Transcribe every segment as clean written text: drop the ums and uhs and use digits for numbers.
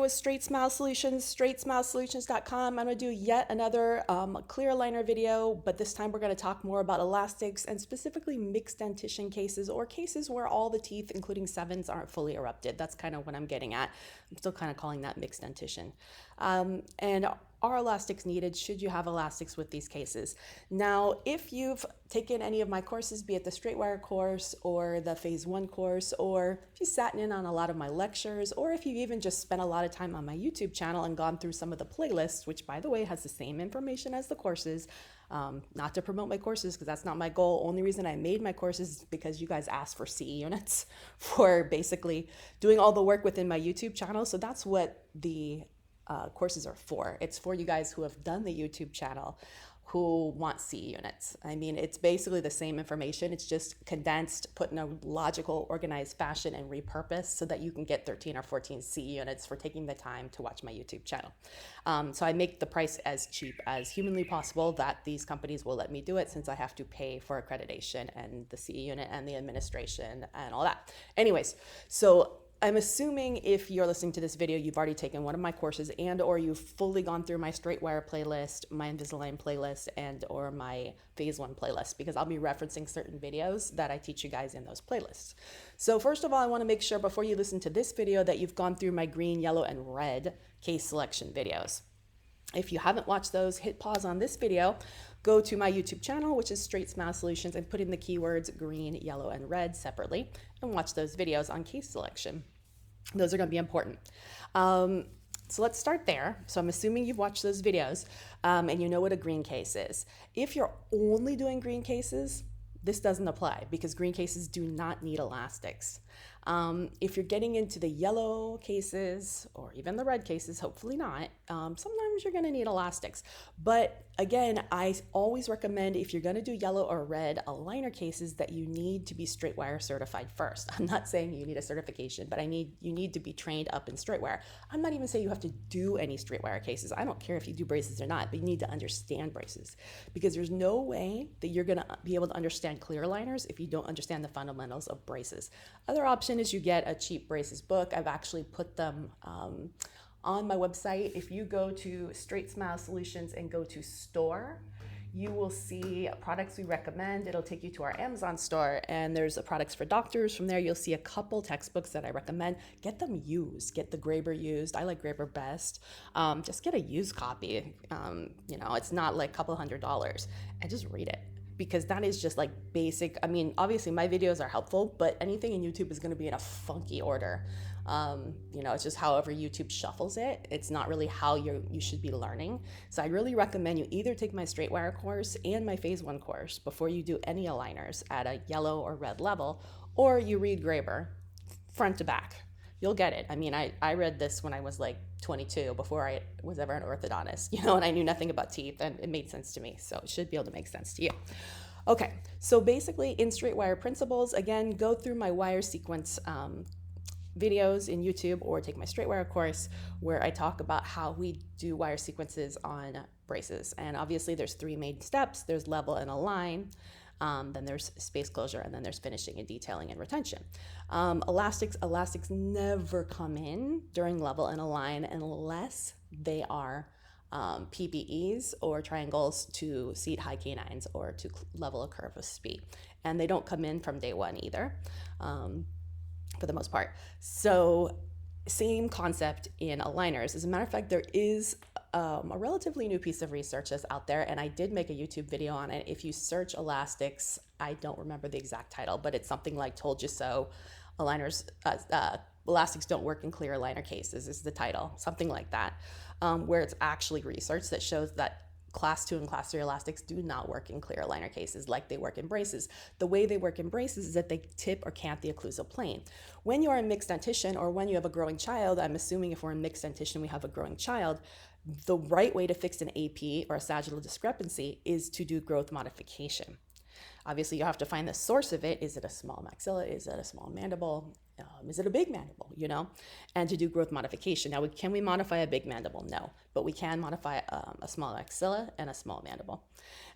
with Straightsmile Solutions, straightsmilesolutions.com. I'm going to do yet another clear aligner video, but this time we're going to talk more about elastics and specifically mixed dentition cases or cases where all the teeth, including sevens, aren't fully erupted. That's kind of what I'm getting at. I'm still kind of calling that mixed dentition. And are elastics needed? Should you have elastics with these cases? Now, if you've taken any of my courses, be it the Straightwire course or the Phase 1 course, or if you sat in on a lot of my lectures, or if you've even just spent a lot of time on my YouTube channel and gone through some of the playlists, which by the way has the same information as the courses, not to promote my courses because that's not my goal. Only reason I made my courses is because you guys asked for CE units for basically doing all the work within my YouTube channel. So that's what the courses are for. It's for you guys who have done the YouTube channel who want CE units. I mean, it's basically the same information. It's just condensed, put in a logical, organized fashion and repurposed so that you can get 13 or 14 CE units for taking the time to watch my YouTube channel. So I make the price as cheap as humanly possible that these companies will let me do it, since I have to pay for accreditation and the CE unit and the administration and all that. Anyways, so I'm assuming if you're listening to this video, you've already taken one of my courses and or you've fully gone through my Straightwire playlist, my Invisalign playlist, and or my Phase 1 playlist, because I'll be referencing certain videos that I teach you guys in those playlists. So first of all, I want to make sure before you listen to this video that you've gone through my green, yellow, and red case selection videos. If you haven't watched those, hit pause on this video, go to my YouTube channel, which is Straightsmile Solutions, and put in the keywords green, yellow, and red separately, and watch those videos on case selection. Those are going to be important. So let's start there. So I'm assuming you've watched those videos and you know what a green case is. If you're only doing green cases, this doesn't apply because green cases do not need elastics. If you're getting into the yellow cases or even the red cases, hopefully not, sometimes you're going to need elastics. But again, I always recommend if you're going to do yellow or red aligner cases that you need to be Straightwire certified first. I'm not saying you need a certification, but you need to be trained up in Straightwire. I'm not even saying you have to do any Straightwire cases. I don't care if you do braces or not, but you need to understand braces, because there's no way that you're going to be able to understand clear aligners if you don't understand the fundamentals of braces. Other option is you get a cheap braces book. I've actually put them on my website. If you go to Straightsmile Solutions and go to store, you will see products we recommend. It'll take you to our Amazon store, and there's products for doctors. From there, you'll see a couple textbooks that I recommend. Get them used. Get the Graber used. I like Graber best. Just get a used copy. It's not like a couple $100s, and just read it, because that is just like basic. I mean, obviously my videos are helpful, but anything in YouTube is going to be in a funky order. It's just however YouTube shuffles it. It's not really how you should be learning. So I really recommend you either take my Straightwire course and my Phase 1 course before you do any aligners at a yellow or red level, or you read Graber front to back. You'll get it. I mean, I read this when I was like 22, before I was ever an orthodontist, and I knew nothing about teeth, and it made sense to me. So it should be able to make sense to you. Okay, so basically in Straightwire principles, again, go through my wire sequence videos in YouTube, or take my Straightwire course where I talk about how we do wire sequences on braces. And obviously there's 3 main steps. There's level and align. Then there's space closure, and then there's finishing and detailing and retention. Elastics never come in during level and align unless they are PBEs or triangles to seat high canines or to level a curve of speed. And they don't come in from day one either, for the most part. So same concept in aligners. As a matter of fact, there is a relatively new piece of research that's out there, and I did make a YouTube video on it. If you search elastics, I don't remember the exact title, but it's something like "Told You So." Aligners, elastics don't work in clear aligner cases is the title, something like that, where it's actually research that shows that Class 2 and Class 3 elastics do not work in clear aligner cases like they work in braces. The way they work in braces is that they tip or cant the occlusal plane. When you are in mixed dentition, or when you have a growing child, I'm assuming if we're in mixed dentition, we have a growing child, the right way to fix an AP or a sagittal discrepancy is to do growth modification. Obviously, you have to find the source of it. Is it a small maxilla? Is it a small mandible? Is it a big mandible? And to do growth modification. Now, can we modify a big mandible? No, but we can modify a small maxilla and a small mandible.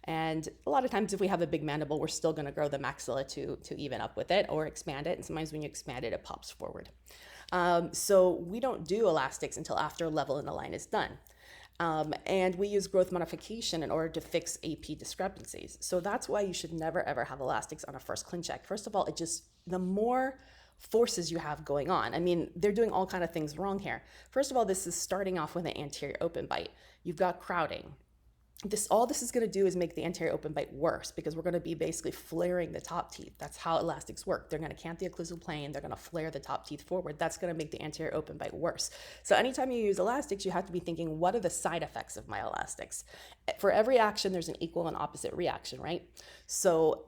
And a lot of times, if we have a big mandible, we're still going to grow the maxilla to even up with it or expand it. And sometimes when you expand it, it pops forward. So we don't do elastics until after level in the line is done. And we use growth modification in order to fix AP discrepancies. So that's why you should never ever have elastics on a first Clin Check. First of all, the more forces you have going on. I mean, they're doing all kind of things wrong here. First of all, this is starting off with an anterior open bite. You've got crowding. All this is going to do is make the anterior open bite worse, because we're going to be basically flaring the top teeth. That's how elastics work. They're going to cant the occlusal plane. They're going to flare the top teeth forward. That's going to make the anterior open bite worse. So anytime you use elastics, you have to be thinking, what are the side effects of my elastics? For every action, there's an equal and opposite reaction, right? So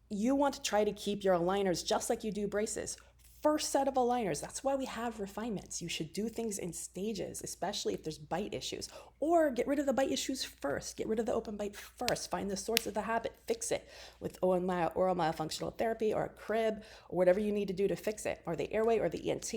you want to try to keep your aligners just like you do braces. First set of aligners. That's why we have refinements. You should do things in stages, especially if there's bite issues. Or get rid of the bite issues first. Get rid of the open bite first. Find the source of the habit. Fix it with oral myofunctional therapy or a crib or whatever you need to do to fix it, or the airway or the ENT.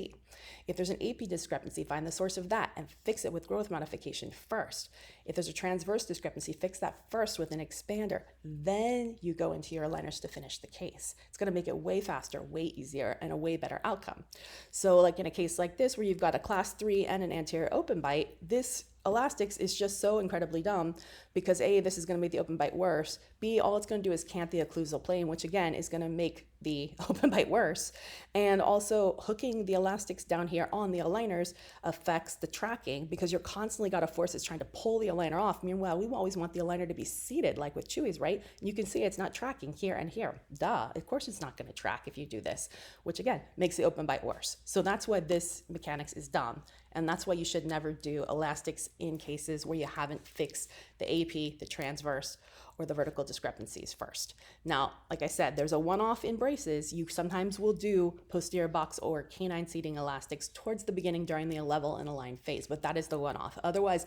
If there's an AP discrepancy, find the source of that and fix it with growth modification first. If there's a transverse discrepancy, fix that first with an expander. Then you go into your aligners to finish the case. It's going to make it way faster, way easier, and a way better outcome. So like in a case like this where you've got a class 3 and an anterior open bite, this elastics is just so incredibly dumb, because A, this is going to make the open bite worse. B, all it's going to do is cant the occlusal plane, which again is going to make the open bite worse. And also hooking the elastics down here on the aligners affects the tracking, because you're constantly got a force that's trying to pull the aligner off. Meanwhile, we always want the aligner to be seated like with Chewy's, right? And you can see it's not tracking here and here. Duh, of course it's not going to track if you do this, which again makes the open bite worse. So that's why this mechanics is dumb. And that's why you should never do elastics in cases where you haven't fixed the AP, the transverse, or the vertical discrepancies first. Now, like I said, there's a one-off in braces. You sometimes will do posterior box or canine seating elastics towards the beginning during the level and align phase, but that is the one-off. Otherwise,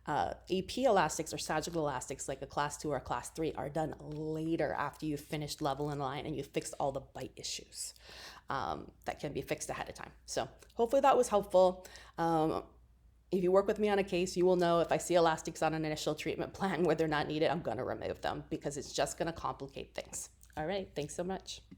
AP elastics or sagittal elastics like a class 2 or a class 3 are done later after you've finished level and align and you've fixed all the bite issues that can be fixed ahead of time. So hopefully that was helpful. If you work with me on a case, you will know if I see elastics on an initial treatment plan where they're not needed, I'm going to remove them, because it's just going to complicate things. All right, thanks so much.